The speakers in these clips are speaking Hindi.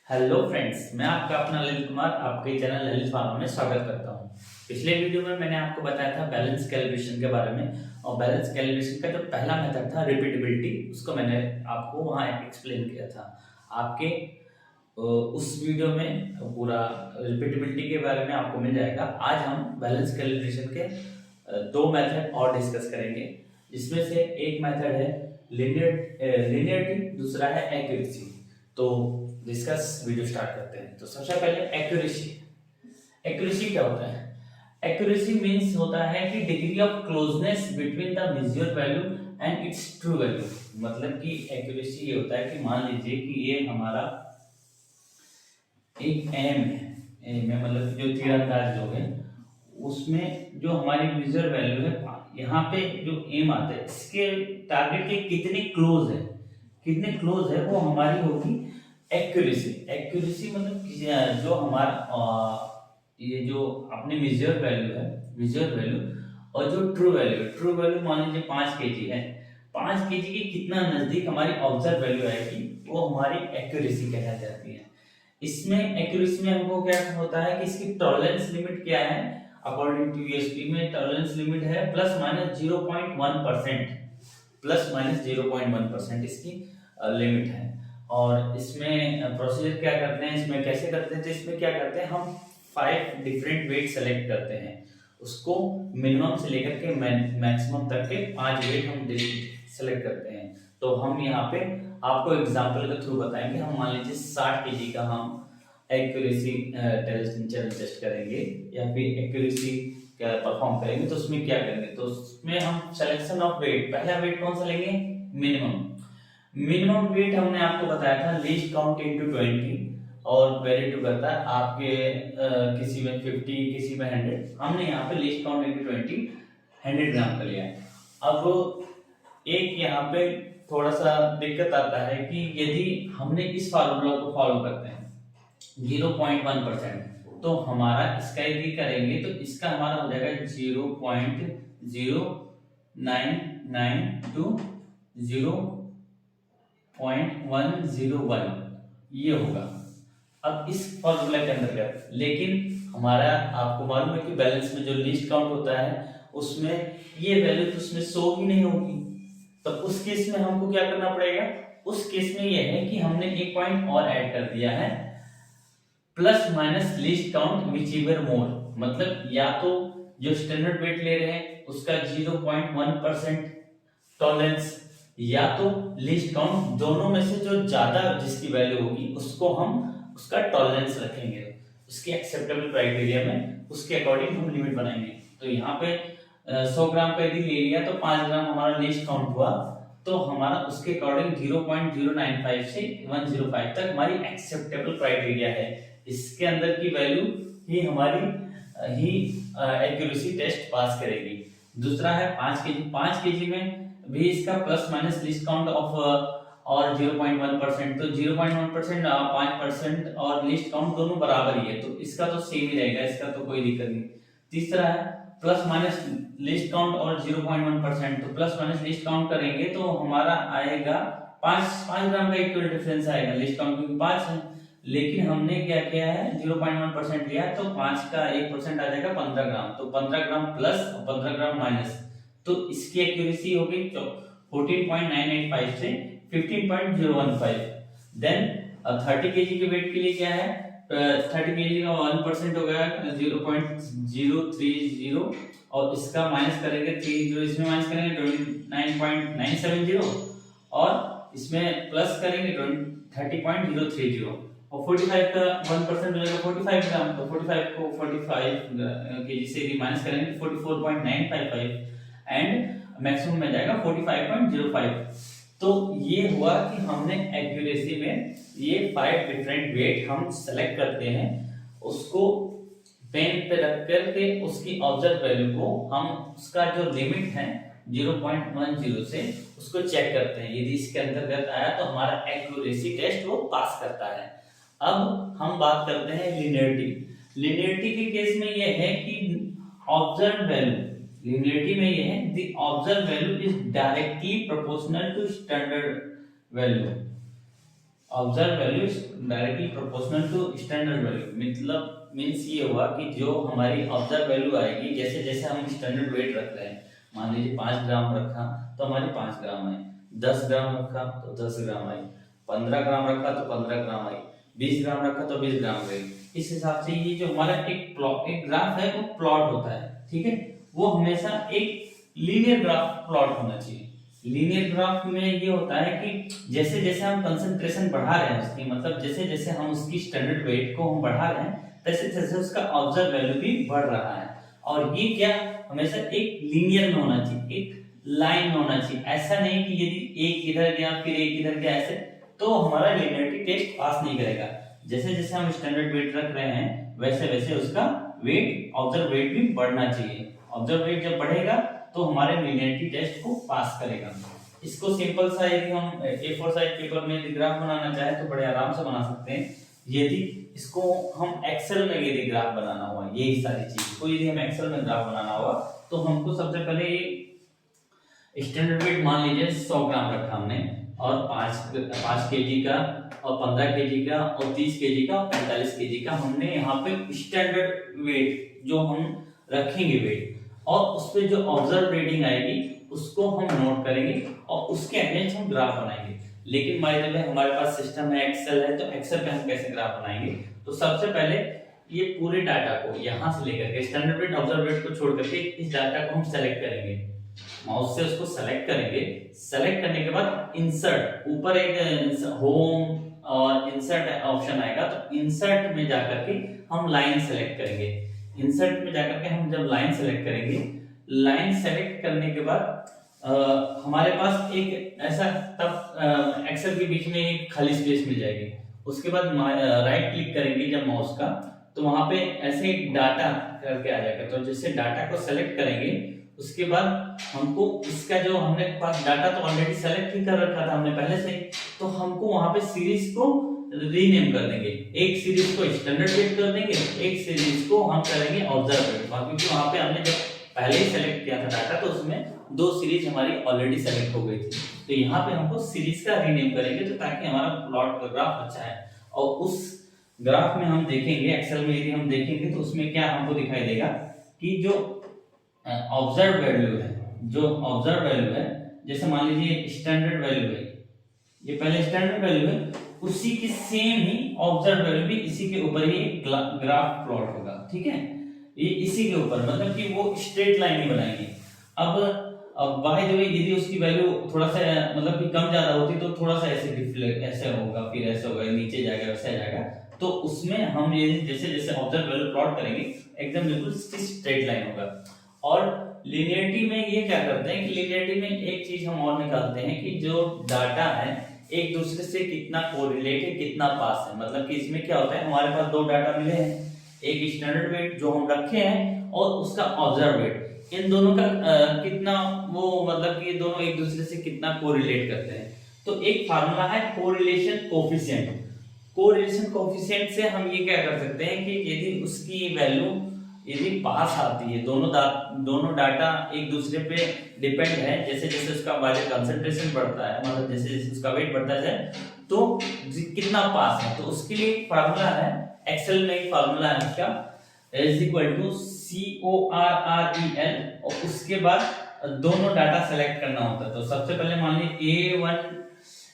हेलो फ्रेंड्स, मैं आपका अपना ललित कुमार आपके चैनल ललित फार्मा में स्वागत करता हूं। पिछले वीडियो में मैंने आपको बताया था बैलेंस कैलिब्रेशन के बारे में और बैलेंस कैलिब्रेशन का जो पहला मेथड था रिपीटेबिलिटी, उसको मैंने आपको वहां एक्सप्लेन किया था। आपके उस वीडियो में पूरा रिपीटेबिलिटी के बारे में आपको मिल जाएगा। आज हम बैलेंस कैलिब्रेशन के दो मेथड और डिस्कस करेंगे, जिसमें से एक मेथड है लिनियरिटी, दूसरा है एक्यूरेसी। तो डिस्कस वीडियो स्टार्ट करते हैं। तो सबसे पहले एक्यूरेसी। एक्यूरेसी क्या होता है? एक्यूरेसी मींस होता है कि degree of closeness between the measure value and its true value. मतलब कि एक्यूरेसी ये होता है कि मान लीजिए कि ये हमारा एक एम है, मतलब जो तीरंदाज जो है उसमें जो हमारी मेजर वैल्यू है, यहाँ पे जो एम आता है इसके टारगेट के कितने क्लोज है वो हमारी होगी एक्यूरेसी। एक्यूरेसी मतलब जो हमारा ये जो अपने मेजर वैल्यू और जो ट्रू वैल्यू मान लीजिए 5 kg है, 5 kg के कितना नजदीक हमारी ऑब्जर्व वैल्यू आएगी वो हमारी एक्यूरेसी कहलाई जाती है। इसमें एक्यूरेसी में हमको क्या होता है कि इसकी टॉलरेंस लिमिट क्या है। अकॉर्डिंग टू यूएसपी में टॉलरेंस लिमिट है ±0.1%, इसकी लिमिट है। और इसमें प्रोसीजर क्या करते हैं, इसमें कैसे करते हैं, तो इसमें क्या करते हैं, हम 5 डिफरेंट वेट सेलेक्ट करते हैं। उसको मिनिमम से लेकर के मैक्सिमम तक के 5 वेट हम सेलेक्ट करते हैं। तो हम यहाँ पे आपको एग्जांपल के थ्रू बताएंगे। हम मान लीजिए 60 kg का हम एक्यूरेसी टेस्ट करेंगे या फिर एक्यूरेसी क्या परफॉर्म करेंगे। तो उसमें क्या करेंगे, तो उसमें हम सिलेक्शन ऑफ वेट, पहला वेट कौन सा लेंगे, मिनिमम वेट हमने आपको बताया था लीस्ट काउंट इनटू 20 और वेरी टू करता है आपके किसी में 50 किसी में 100। हमने यहाँ पे लीस्ट काउंट इनटू 20 100 ग्राम का लिया है। अब एक यहाँ पे थोड़ा सा दिक्कत आता है कि यदि हमने इस फार्मूला को फॉलो करते हैं 0.1%, तो हमारा इसका यदि करेंगे तो इसका हमारा हो जाएगा 0.0992 0.101 ये होगा। अब इस फॉर्मूला के अंतर्गत, लेकिन हमारा आपको मालूम है कि बैलेंस में जो लीस्ट काउंट होता है उसमें ये वैल्यू तो उसमें शो ही नहीं होगी। तो उस केस में हमको क्या करना पड़ेगा, उस केस में ये है कि हमने एक पॉइंट और ऐड कर दिया है, plus minus least count which ever more. मतलब या तो जो स्टैंडर्ड वेट ले रहे हैं उसका 0.1% टॉलरेंस, या तो लीस्ट काउंट, दोनों में से जो ज्यादा जिसकी वैल्यू होगी उसको हम उसका टॉलरेंस रखेंगे। उसके एक्सेप्टेबल क्राइटेरिया में उसके अकॉर्डिंग हम लिमिट बनाएंगे। तो यहाँ पे 100 ग्राम का यदि ले लिया तो 5 ग्राम हमारा लीस्ट काउंट हुआ, तो हमारा उसके अकॉर्डिंग 0.095 से 105 तक हमारी एक्सेप्टेबल क्राइटेरिया है। इसके अंदर की वैल्यू ही हमारी ही एक्यूरेसी टेस्ट पास करेगी। दूसरा है 5 kg में भी इसका plus minus least count of और 0.1%, तो 0.1% 5% और लीस्ट काउंट दोनों बराबर ही है, तो इसका तो सेम ही रहेगा, इसका तो कोई दिक्कत नहीं। तीसरा है प्लस माइनस लीस्ट काउंट और 0.1%, तो प्लस माइनस लीस्ट काउंट करेंगे तो हमारा आएगा 5 ग्राम का इक्वल डिफरेंस आएगा। लीस्ट काउंट क्योंकि 5 है, लेकिन हमने क्या किया है 0.1% लिया, तो 5 का 1% आ जाएगा 15 ग्राम, तो 15 ग्राम प्लस और 15 ग्राम माइनस, तो इसकी एक्यूरेसी हो गई 14.985 से 15.015। देन 30 kg के वेट के लिए क्या है, 30 kg का 1% हो गया 0.030 और इसका माइनस करेंगे 30, इसमें माइनस करेंगे 29.970 और इसमें प्लस करेंगे 30.030 और 45 का 1% हो जाएगा 45 ग्राम, तो 45 को 45 kg से माइनस करेंगे 44.955 एंड मैक्सिमम में जाएगा 45.05। तो ये हुआ कि हमने एक्यूरेसी में ये 5 डिफरेंट वेट हम सेलेक्ट करते हैं, उसको पेन पे रख करके उसकी ऑब्जर्व वैल्यू को हम उसका जो लिमिट है 0.10 से उसको चेक करते हैं। यदि इसके अंतर्गत आया तो हमारा एक्यूरेसी टेस्ट वो पास करता है। अब हम बात करते हैं लिनियरिटी के केस में ये है कि ऑब्जर्व वैल्यू, लिनियरिटी में ये है the observe value is directly proportional to standard value. Observe value is directly proportional to standard value, मतलब मीन्स ये हुआ कि जो हमारी ऑब्जर्व वैल्यू आएगी, जैसे जैसे हम स्टैंडर्ड वेट रख रहे हैं, मान लीजिए 5 ग्राम रखा तो हमारे 5 ग्राम आए, 10 ग्राम रखा तो 10 ग्राम आई, 15 ग्राम रखा तो 15 ग्राम आई, 20 ग्राम रखा तो 20 ग्राम गई। इस हिसाब से ये जो हमारा एक ग्राफ है वो प्लॉट होता है, ठीक है। वो हमेशा एक लीनियर ग्राफ प्लॉट होना चाहिए। लीनियर ग्राफ में ये होता है कि जैसे जैसे हम कंसंट्रेशन बढ़ा रहे हैं उसकी, मतलब जैसे जैसे हम उसकी स्टैंडर्ड वेट को हम बढ़ा रहे हैं तैसे तैसे उसका ऑब्जर्व वैल्यू भी बढ़ रहा है। और ये क्या हमेशा एक लीनियर में होना चाहिए, एक लाइन में होना चाहिए। ऐसा नहीं कि यदि एक इधर गया फिर एक इधर गया ऐसे, तो हमारा लीनियरिटी टेस्ट पास नहीं करेगा। जैसे जैसे हम स्टैंडर्ड वेट रख रहे हैं वैसे वैसे उसका वेट, ऑब्जर्व वेट भी बढ़ना चाहिए। ऑब्जर्व वेट जब बढ़ेगा तो हमारे लीनियरिटी टेस्ट को पास करेगा। इसको सिंपल सा यदि हम A4 साइज पेपर में यदि ग्राफ बनाना चाहे तो बड़े आराम से बना सकते हैं। यदि इसको हम एक्सेल में यदि ग्राफ बनाना हुआ, यही सारी चीज को यदि हम एक्सेल में ग्राफ बनाना हुआ तो हमको सबसे पहले स्टैंडर्ड वेट मान लीजिए 100 ग्राम रखा हमने, और 5 केजी का और 15 केजी का और 30 केजी का और 45 केजी का हमने यहाँ पे स्टैंडर्ड वेट जो हम रखेंगे वेट, और उस पे जो ऑब्जर्व रीडिंग आएगी उसको हम नोट करेंगे और उसके अगेंस्ट हम ग्राफ बनाएंगे। लेकिन मान लीजिए हमारे पास सिस्टम है एक्सेल है, तो एक्सेल पे हम कैसे ग्राफ बनाएंगे? तो सबसे पहले ये पूरे डाटा को यहाँ से लेकर के स्टैंडर्ड वेट ऑब्जर्व वेट को छोड़ करके इस डाटा को हम सेलेक्ट करेंगे, माउस से उसको सेलेक्ट करेंगे। सेलेक्ट करने के बाद इंसर्ट, ऊपर एक होम और इंसर्ट ऑप्शन आएगा, तो इंसर्ट में जाकर के हम लाइन सेलेक्ट करेंगे। इंसर्ट में जाकर के हम जब लाइन सेलेक्ट करेंगे, लाइन सेलेक्ट करने के बाद हमारे पास एक ऐसा तब एक्सेल के बीच में एक खाली स्पेस मिल जाएगी। उसके बाद राइट क्लिक करेंगे जब माउस का, तो वहां पे ऐसे डाटा करके आ जाएगा। तो जैसे डाटा को सेलेक्ट करेंगे उसके बाद हमको इसका जो हमने पास डाटा तो ऑलरेडी सेलेक्ट ही कर रखा था हमने पहले से, तो हमको वहां पे सीरीज को रीनेम कर देंगे। एक सीरीज को स्टैंडर्ड वेट कर देंगे, एक सीरीज को हम करेंगे ऑब्जर्व वेट, क्योंकि वहां पे हमने जब पहले ही सेलेक्ट किया था डाटा तो उसमें 2 सीरीज हमारी ऑलरेडी सेलेक्ट हो गई थी। तो यहाँ पे हमको सीरीज का रीनेम करेंगे तो ताकि हमारा प्लॉट ग्राफ अच्छा है। और उस ग्राफ में हम देखेंगे, एक्सेल में यदि हम देखेंगे तो उसमें क्या हमको दिखाई देगा कि जो ऑब्जर्व वैल्यू है, जो ऑब्जर्व वैल्यू है, जैसे मान लीजिए स्टैंडर्ड वैल्यू है, ये पहले स्टैंडर्ड वैल्यू है, उसी की सेम ही ऑब्जर्व वैल्यू भी इसी के ऊपर ही ग्राफ प्लॉट होगा, ठीक है। ये इसी के ऊपर, मतलब कि वो स्ट्रेट लाइन ही बनाएंगे। अब बाय द वे यदि उसकी वैल्यू थोड़ा सा मतलब कि कम ज्यादा होती तो थोड़ा सा ऐसे डिफ्लेक्ट ऐसे होगा, फिर ऐसे होगा, नीचे जाएगा, वैसे जाएगा। तो उसमें हम ये जैसे जैसे ऑब्जर्व वैल्यू प्लॉट करेंगे एकदम बिल्कुल स्ट्रेट लाइन होगा। और लिनियरिटी में ये क्या करते हैं कि लिनियरिटी में एक चीज हम और निकालते हैं कि जो डाटा है एक दूसरे से कितना कोरिलेट है, कितना पास है। मतलब कि इसमें क्या होता है, हमारे पास 2 डाटा मिले हैं, एक स्टैंडर्ड वेट जो हम रखे हैं और उसका ऑब्जर्व वेट, इन दोनों का कितना वो मतलब कि ये दोनों एक दूसरे से कितना कोरिलेट करते हैं। तो एक फार्मूला है कोरिलेशन कोफिशिएंट। कोरिलेशन कोफिशिएंट से हम ये क्या कर सकते हैं कि यदि उसकी वैल्यू यदि पास आती है, दोनों डाटा एक दूसरे पे डिपेंड है, जैसे जैसे उसका वायरल कंसंट्रेशन बढ़ता है, मतलब जैसे जैसे उसका वेट बढ़ता है तो कितना पास है, तो उसके लिए फार्मूला है, एक्सेल में एक फार्मूला है उसका इज इक्वल टू CORREL, और उसके बाद दोनों डाटा सेलेक्ट करना होता है। तो सबसे पहले मान लीजिए A1,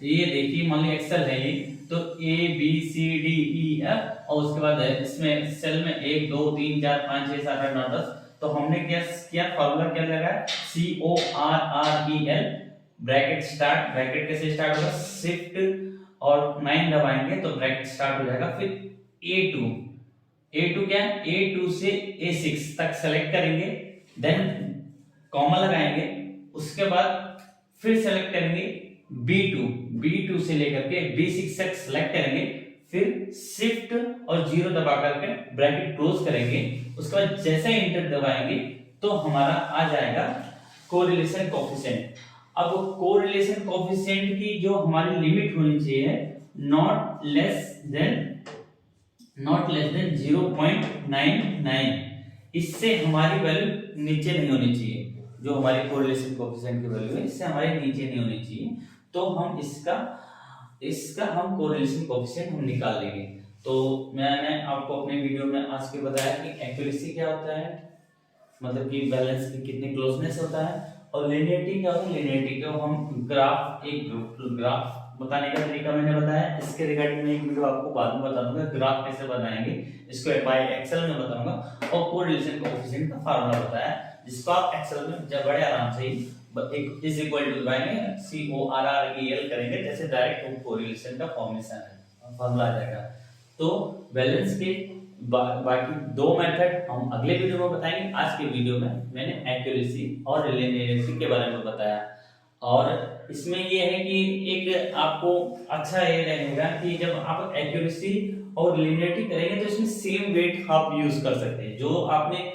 ये देखिए मान लीजिए एक्सेल है ये, तो ABCDEF, और उसके बाद इसमें सेल में 1 2 3 4 5 6 7 8 9 10। तो हमने क्या फार्मूला क्या लगाया, CORREL ब्रैकेट स्टार्ट, ब्रैकेट कैसे स्टार्ट होगा, शिफ्ट और 9 दबाएंगे तो ब्रैकेट स्टार्ट हो जाएगा। फिर A2 क्या, A2 से A6 तक सेलेक्ट करेंगे, देन कॉमा लगाएंगे, उसके बाद फिर सेलेक्ट करेंगे B2 से लेकर के B6 तक सेलेक्ट करेंगे, फिर शिफ्ट और 0 दबा करके ब्रैकेट क्लोज करेंगे। उसके बाद जैसे ही एंटर दबाएंगे तो हमारा आ जाएगा कोरिलेशन कोफिशिएंट। अब कोरिलेशन कोफिशिएंट की जो हमारी लिमिट होनी चाहिए नॉट लेस देन 0.99, इससे हमारी वैल्यू नीचे नहीं होनी चाहिए। जो हमारी कोरिलेशन कोफिशिएंट की वैल्यू है इससे हमारी नीचे नहीं होनी चाहिए। तो हम इसका इसका हम कोरिलेशन कोएफिशिएंट हम निकाल लेंगे। तो मैंने आपको अपने वीडियो में आज के बताया कि एक्यूरेसी क्या होता है, मतलब कि बैलेंस की कितनी क्लोजनेस होता है, और लीनियरिटी क्या होता है। लीनियरिटी को हम ग्राफ, एक ग्राफ बताने का तरीका मैंने बताया, इसके रिगार्डिंग में एक वीडियो आपको बाद में बता दूंगा ग्राफ कैसे बनाएंगे, इसको बाय एक्सेल में बताऊंगा, और कोरिलेशन कोएफिशिएंट का फार्मूला बताया जिसको आप एक्सेल में जब बड़े आराम से ही एक इज इक्वल टू लगाएंगे, CORREL करेंगे, जैसे डायरेक्ट वो कोरिलेशन का फॉर्मेशन है, फार्मूला आ जाएगा। तो बैलेंस के बाकी दो मेथड हम अगले वीडियो में बताएंगे। आज के वीडियो में मैंने एक्यूरेसी और लीनियरिटी के बारे में बताया, और इसमें ये है कि एक आपको अच्छा ये रहेगा कि जब आप एक्यूरेसी और लीनियरिटी करेंगे तो इसमें सेम वेट आप यूज कर सकते हैं, जो आपने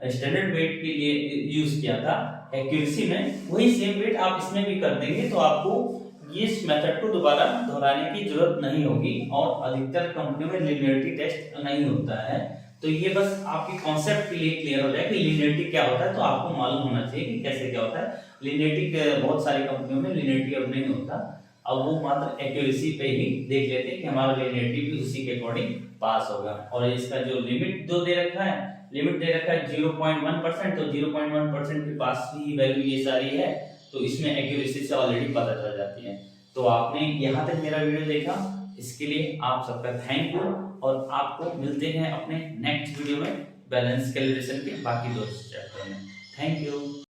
स्टैंडर्ड वेट के लिए यूज किया था एक्यूरेसी में, वही सेम वेट आप इसमें भी कर देंगे, तो आपको इस मेथड को दोबारा दोहराने की जरूरत नहीं होगी, और अधिकतर कंपनियों में लीनियरिटी टेस्ट नहीं होता है। तो ये बस आपके कॉन्सेप्ट के लिए क्लियर हो जाए कि लीनियरिटी क्या होता है, तो आपको मालूम होना चाहिए कि कैसे क्या होता है। लीनियरिटी बहुत सारी कंपनियों में लीनियरिटी अब नहीं होता, अब वो मात्र एक्यूरेसी पे ही देख लेते हैं कि हमारा लीनियरिटी भी उसी के अकॉर्डिंग पास होगा। और इसका जो लिमिट जो दे रखा है, लिमिट दे रखा है 0.1%, तो 0.1% के पास ही वैल्यू ये सारी है, तो इसमें एक्यूरेसी से ऑलरेडी पता चल जाती है। तो आपने यहाँ तक मेरा वीडियो देखा, इसके लिए आप सबका थैंक यू, और आपको मिलते हैं अपने नेक्स्ट वीडियो में बैलेंस कैलिब्रेशन के बाकी दो चैप्टर में। Thank you.